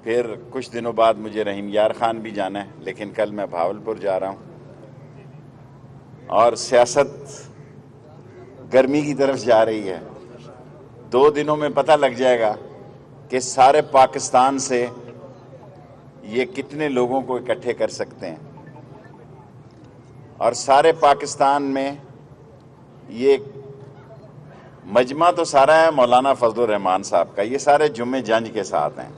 پھر کچھ دنوں بعد مجھے رحیم یار خان بھی جانا ہے، لیکن کل میں بھاولپور جا رہا ہوں، اور سیاست گرمی کی طرف جا رہی ہے۔ 2 دنوں میں پتہ لگ جائے گا کہ سارے پاکستان سے یہ کتنے لوگوں کو اکٹھے کر سکتے ہیں، اور سارے پاکستان میں یہ مجمع تو سارا ہے مولانا فضل الرحمان صاحب کا، یہ سارے جمعہ جنج کے ساتھ ہیں،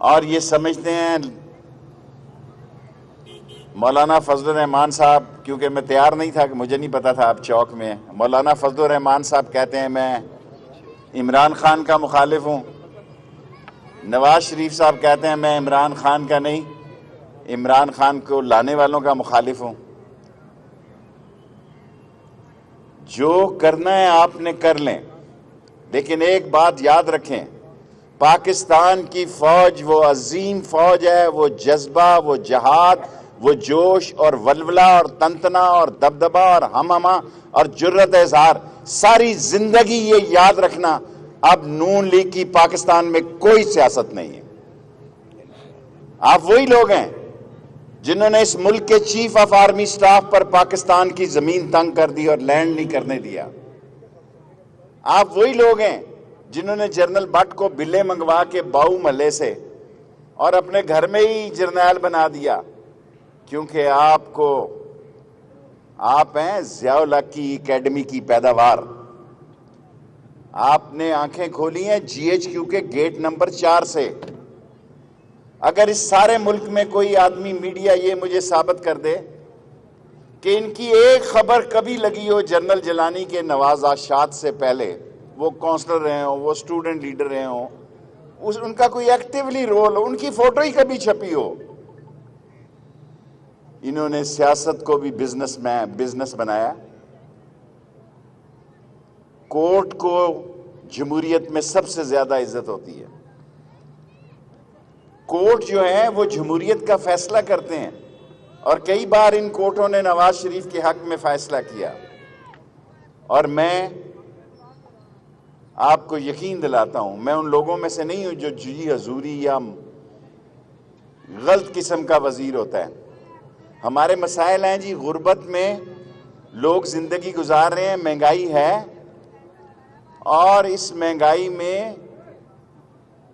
اور یہ سمجھتے ہیں مولانا فضل الرحمان صاحب، کیونکہ میں تیار نہیں تھا، کہ مجھے نہیں پتا تھا آپ چوک میں ہیں، مولانا فضل الرحمان صاحب کہتے ہیں میں عمران خان کا مخالف ہوں، نواز شریف صاحب کہتے ہیں میں عمران خان کا نہیں، عمران خان کو لانے والوں کا مخالف ہوں۔ جو کرنا ہے آپ نے کر لیں، لیکن ایک بات یاد رکھیں، پاکستان کی فوج وہ عظیم فوج ہے، وہ جذبہ، وہ جہاد، وہ جوش اور ولولہ اور تنتنا اور دبدبہ اور ہمہمہ اور جرت اظہار، ساری زندگی یہ یاد رکھنا، اب نون لیگ کی پاکستان میں کوئی سیاست نہیں ہے۔ آپ وہی لوگ ہیں جنہوں نے اس ملک کے چیف آف آرمی سٹاف پر پاکستان کی زمین تنگ کر دی اور لینڈ نہیں کرنے دیا۔ آپ وہی لوگ ہیں جنہوں نے جنرل بٹ کو بلے منگوا کے باؤ محلے سے اور اپنے گھر میں ہی جرنیل بنا دیا، کیونکہ آپ ہیں ضیاء الحق کی اکیڈمی کی پیداوار۔ آپ نے آنکھیں کھولی ہیں جی ایچ کیو کے گیٹ نمبر 4 سے۔ اگر اس سارے ملک میں کوئی آدمی میڈیا یہ مجھے ثابت کر دے کہ ان کی ایک خبر کبھی لگی ہو جنرل جیلانی کے نوازشات سے پہلے، وہ کونسلر رہے ہوں، وہ سٹوڈنٹ لیڈر رہے ہوں، ان کا کوئی ایکٹیولی رول ہو، ان کی فوٹو ہی کبھی چھپی ہو۔ انہوں نے سیاست کو بھی بزنس بنایا۔ کورٹ کو جمہوریت میں سب سے زیادہ عزت ہوتی ہے۔ کورٹ جو ہے وہ جمہوریت کا فیصلہ کرتے ہیں، اور کئی بار ان کورٹوں نے نواز شریف کے حق میں فیصلہ کیا، اور میں آپ کو یقین دلاتا ہوں، میں ان لوگوں میں سے نہیں ہوں جو جی حضوری یا غلط قسم کا وزیر ہوتا ہے۔ ہمارے مسائل ہیں جی، غربت میں لوگ زندگی گزار رہے ہیں، مہنگائی ہے، اور اس مہنگائی میں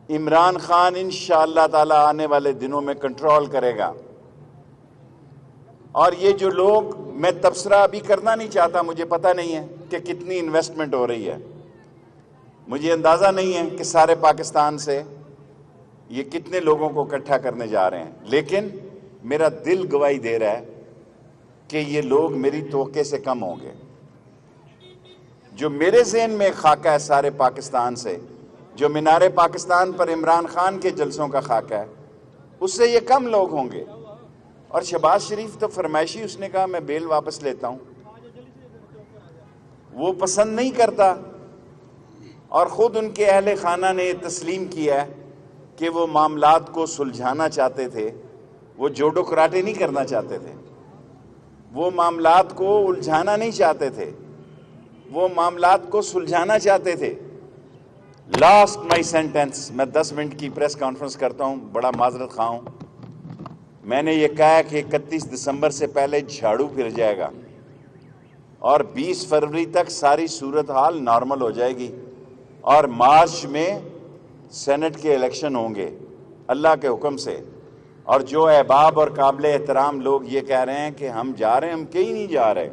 عمران خان انشاءاللہ تعالی آنے والے دنوں میں کنٹرول کرے گا۔ اور یہ جو لوگ، میں تبصرہ ابھی کرنا نہیں چاہتا، مجھے پتہ نہیں ہے کہ کتنی انویسٹمنٹ ہو رہی ہے، مجھے اندازہ نہیں ہے کہ سارے پاکستان سے یہ کتنے لوگوں کو اکٹھا کرنے جا رہے ہیں، لیکن میرا دل گواہی دے رہا ہے کہ یہ لوگ میری توقع سے کم ہوں گے۔ جو میرے ذہن میں خاکہ ہے سارے پاکستان سے، جو مینار پاکستان پر عمران خان کے جلسوں کا خاکہ ہے، اس سے یہ کم لوگ ہوں گے۔ اور شہباز شریف تو فرمائشی، اس نے کہا میں بیل واپس لیتا ہوں، وہ پسند نہیں کرتا، اور خود ان کے اہل خانہ نے یہ تسلیم کیا ہے کہ وہ معاملات کو سلجھانا چاہتے تھے، وہ جوڑو کراٹے نہیں کرنا چاہتے تھے، وہ معاملات کو الجھانا نہیں چاہتے تھے، وہ معاملات کو سلجھانا چاہتے تھے۔ لاسٹ مائی سینٹنس، میں 10 منٹ کی پریس کانفرنس کرتا ہوں، بڑا معذرت خواہ ہوں۔ میں نے یہ کہا کہ 31 دسمبر سے پہلے جھاڑو پھر جائے گا، اور 20 فروری تک ساری صورتحال نارمل ہو جائے گی، اور مارچ میں سینٹ کے الیکشن ہوں گے اللہ کے حکم سے۔ اور جو احباب اور قابل احترام لوگ یہ کہہ رہے ہیں کہ ہم جا رہے ہیں، ہم کہیں نہیں جا رہے۔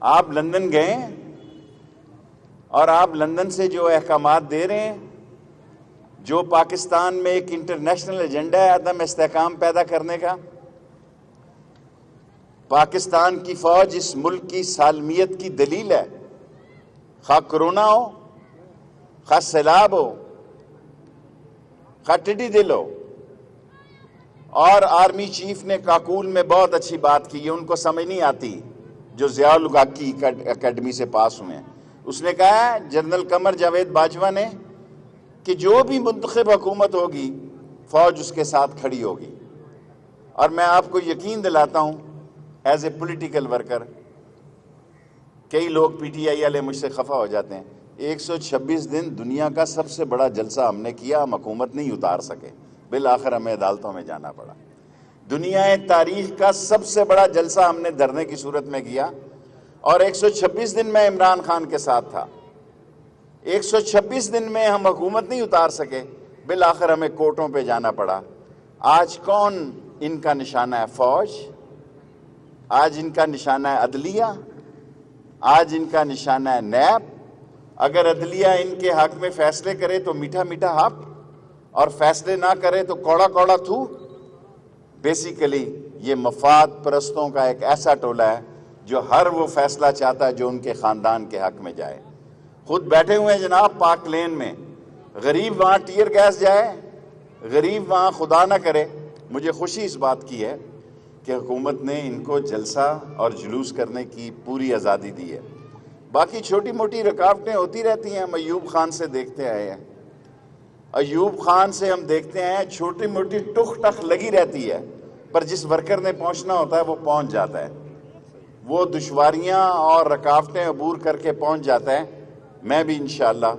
آپ لندن گئے، اور آپ لندن سے جو احکامات دے رہے ہیں، جو پاکستان میں ایک انٹرنیشنل ایجنڈا ہے عدم استحکام پیدا کرنے کا، پاکستان کی فوج اس ملک کی سالمیت کی دلیل ہے، خواہ کرونا ہو، خواہ سیلاب ہو، خواہ ٹڈی دل ہو۔ اور آرمی چیف نے کاکول میں بہت اچھی بات کی، یہ ان کو سمجھ نہیں آتی جو ضیاء الحق کی اکیڈمی سے پاس ہوئے ہیں۔ اس نے کہا ہے جنرل قمر جاوید باجوہ نے کہ جو بھی منتخب حکومت ہوگی فوج اس کے ساتھ کھڑی ہوگی۔ اور میں آپ کو یقین دلاتا ہوں ایز اے پولیٹیکل ورکر، کئی لوگ پی ٹی آئی والے مجھ سے خفا ہو جاتے ہیں، 126 دن دنیا کا سب سے بڑا جلسہ ہم نے کیا، ہم حکومت نہیں اتار سکے، بالآخر ہمیں عدالتوں میں جانا پڑا۔ دنیا تاریخ کا سب سے بڑا جلسہ ہم نے دھرنے کی صورت میں کیا، اور 126 دن میں عمران خان کے ساتھ تھا۔ 126 دن میں ہم حکومت نہیں اتار سکے، بالآخر ہمیں کورٹوں پہ جانا پڑا۔ آج کون ان کا نشانہ ہے؟ فوج، آج ان کا نشانہ ہے عدلیہ، آج ان کا نشانہ ہے نیب۔ اگر عدلیہ ان کے حق میں فیصلے کرے تو میٹھا میٹھا حق، اور فیصلے نہ کرے تو کوڑا کوڑا تھو۔ بیسیکلی یہ مفاد پرستوں کا ایک ایسا ٹولہ ہے جو ہر وہ فیصلہ چاہتا ہے جو ان کے خاندان کے حق میں جائے۔ خود بیٹھے ہوئے ہیں جناب پاک لین میں، غریب وہاں ٹیئر گیس جائے، غریب وہاں خدا نہ کرے۔ مجھے خوشی اس بات کی ہے کہ حکومت نے ان کو جلسہ اور جلوس کرنے کی پوری آزادی دی ہے۔ باقی چھوٹی موٹی رکاوٹیں ہوتی رہتی ہیں، ہم ایوب خان سے دیکھتے آئے ہیں، ایوب خان سے ہم دیکھتے ہیں چھوٹی موٹی ٹک ٹک لگی رہتی ہے، پر جس ورکر نے پہنچنا ہوتا ہے وہ پہنچ جاتا ہے، وہ دشواریاں اور رکاوٹیں عبور کر کے پہنچ جاتا ہے۔ میں بھی انشاءاللہ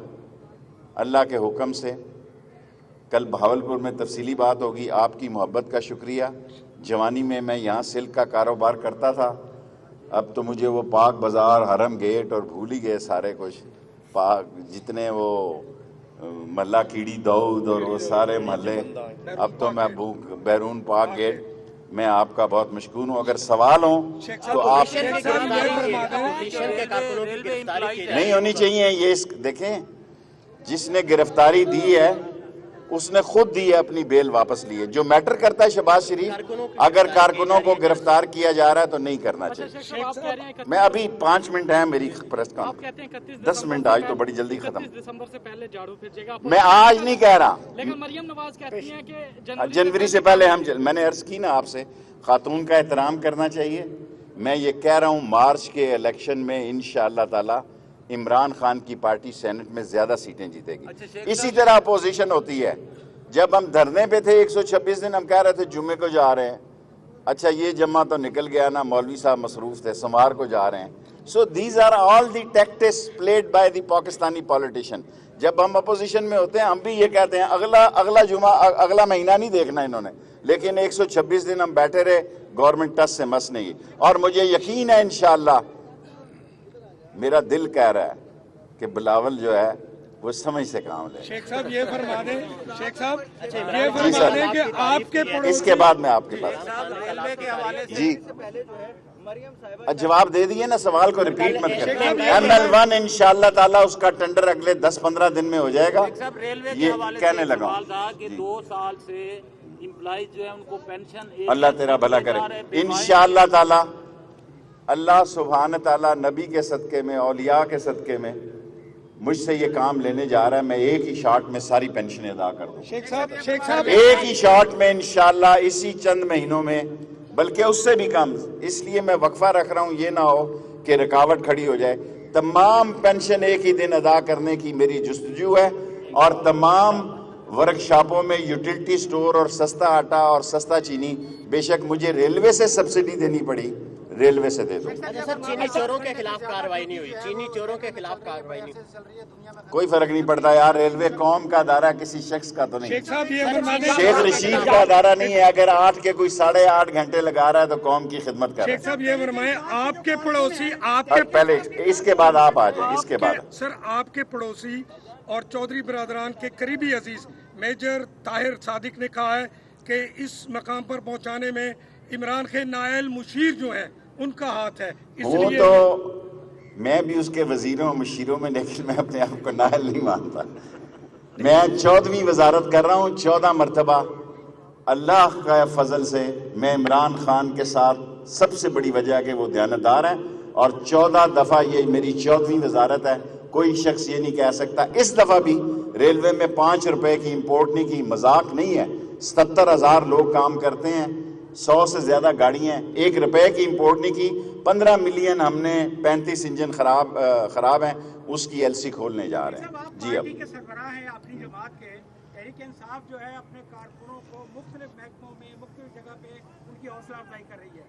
اللہ کے حکم سے کل بہاولپور میں تفصیلی بات ہوگی۔ آپ کی محبت کا شکریہ۔ جوانی میں یہاں سلک کا کاروبار کرتا تھا، اب تو مجھے وہ پاک بازار، حرم گیٹ اور بھول ہی گئے سارے کچھ، پاک جتنے وہ محلہ کیڑی دعود اور وہ سارے محلے، اب تو میں بیرون پاک گیٹ۔ میں آپ کا بہت مشکور ہوں۔ اگر سوال ہوں تو آپ نہیں ہونی چاہیے۔ یہ دیکھیں، جس نے گرفتاری دی ہے اس نے خود دی ہے، اپنی بیل واپس لی ہے۔ جو میٹر کرتا ہے شہباز شریف، اگر کارکنوں کو گرفتار کیا جا رہا ہے تو نہیں کرنا چاہیے۔ میں ابھی 5 منٹ ہیں میری پریس کانفرنس، 10 منٹ آج تو بڑی جلدی ختم۔ میں آج نہیں کہہ رہا، مریم نواز کہتی ہیں کہ جنوری سے پہلے میں نے عرض کی نا آپ سے، خاتون کا احترام کرنا چاہیے۔ میں یہ کہہ رہا ہوں مارچ کے الیکشن میں انشاءاللہ تعالی عمران خان کی پارٹی سینٹ میں زیادہ سیٹیں جیتے گی۔ اسی طرح اپوزیشن ہوتی ہے۔ جب ہم دھرنے پہ تھے 126 دن، ہم کہہ رہے تھے جمعے کو جا رہے ہیں، اچھا یہ جمعہ تو نکل گیا نا، مولوی صاحب مصروف تھے، سمار کو جا رہے ہیں۔ So these are all the tactics played by the Pakistani politician. جب ہم اپوزیشن میں ہوتے ہیں ہم بھی یہ کہتے ہیں اگلا جمعہ، اگلا مہینہ نہیں دیکھنا انہوں نے، لیکن 126 دن ہم بیٹھے رہے، گورنمنٹ ٹس سے مس نہیں۔ اور مجھے یقین ہے انشاءاللہ، میرا دل کہہ رہا ہے کہ بلاول جو ہے وہ سمجھ سے کام لے۔ شیخ صاحب یہ فرما دیں، شیخ صاحب یہ فرما دیں کہ آپ کے اس کے بعد میں آپ کے پاس جی جواب دے دیے نا، سوال کو ریپیٹ مت کریں۔ ML1 انشاءاللہ تعالیٰ اس کا ٹینڈر اگلے 10-15 دن میں ہو جائے گا۔ یہ کہنے لگا کہ 2 سال سے امپلائیز جو ہیں ان کو پینشن، اللہ تیرا بھلا کرے انشاءاللہ تعالیٰ۔ اللہ سبحانہ تعالیٰ نبی کے صدقے میں، اولیاء کے صدقے میں مجھ سے یہ کام لینے جا رہا ہے، میں ایک ہی شاٹ میں ساری پینشنیں ادا کر دوں۔ شیخ صاحب ایک ہی شاٹ میں انشاءاللہ اسی چند مہینوں میں، بلکہ اس سے بھی کم۔ اس لیے میں وقفہ رکھ رہا ہوں، یہ نہ ہو کہ رکاوٹ کھڑی ہو جائے۔ تمام پینشن ایک ہی دن ادا کرنے کی میری جستجو ہے، اور تمام ورکشاپوں میں یوٹیلٹی سٹور اور سستا آٹا اور سستا چینی، بے شک مجھے ریلوے سے سبسڈی دینی پڑی، ریلوے سے دے دوں۔ سر چینی چوروں کے خلاف کارروائی نہیں ہوئی، چینی چوروں کے خلاف کارروائی نہیں ہوئی۔ کوئی فرق نہیں پڑتا یار، ریلوے قوم کا ادارہ ہے، کسی شخص کا تو نہیں۔ شیخ صاحب یہ فرما دیں، شیخ رشید کا ادارہ نہیں ہے، اگر 8 کے کوئی 8.5 گھنٹے لگا رہا ہے تو قوم کی خدمت کر رہا شیخ صاحب یہ فرمائیں، آپ کے پڑوسی، آپ ہے۔ کے پہلے اس کے بعد آپ آ جائیں، اس کے بعد سر آپ کے پڑوسی اور چودھری برادران کے قریبی عزیز میجر طاہر صادق نے کہا ہے کہ اس مقام پر پہنچانے میں عمران خان نائل مشیر جو ہیں ان کا ہاتھ ہے، اس وہ لیے تو میں بھی اس کے وزیروں و مشیروں میں، لیکن میں اپنے آپ کو نائل نہیں مانتا۔ میں 14ویں وزارت کر رہا ہوں، 14 مرتبہ۔ اللہ کا فضل سے میں عمران خان کے ساتھ سب سے بڑی وجہ ہے کہ وہ دیانتدار ہیں، اور 14 دفعہ یہ میری 14ویں وزارت ہے۔ کوئی شخص یہ نہیں کہہ سکتا۔ اس دفعہ بھی ریلوے میں 5 روپے کی امپورٹ نہیں کی، مذاق نہیں ہے۔ 70,000 لوگ کام کرتے ہیں، 100 سے زیادہ گاڑیاں ہیں، 1 روپے کی امپورٹ نہیں کی۔ 15 ملین ہم نے 35 انجن خراب ہیں، اس کی LC کھولنے جا رہے ہیں۔ جی اب کے سربراہ ہیں اپنی جماعت کے، تحریک انصاف جو ہے اپنے کارکنوں کو مختلف محکموں میں مختلف جگہ پہ ان کی حوصلہ افزائی کر رہی ہے۔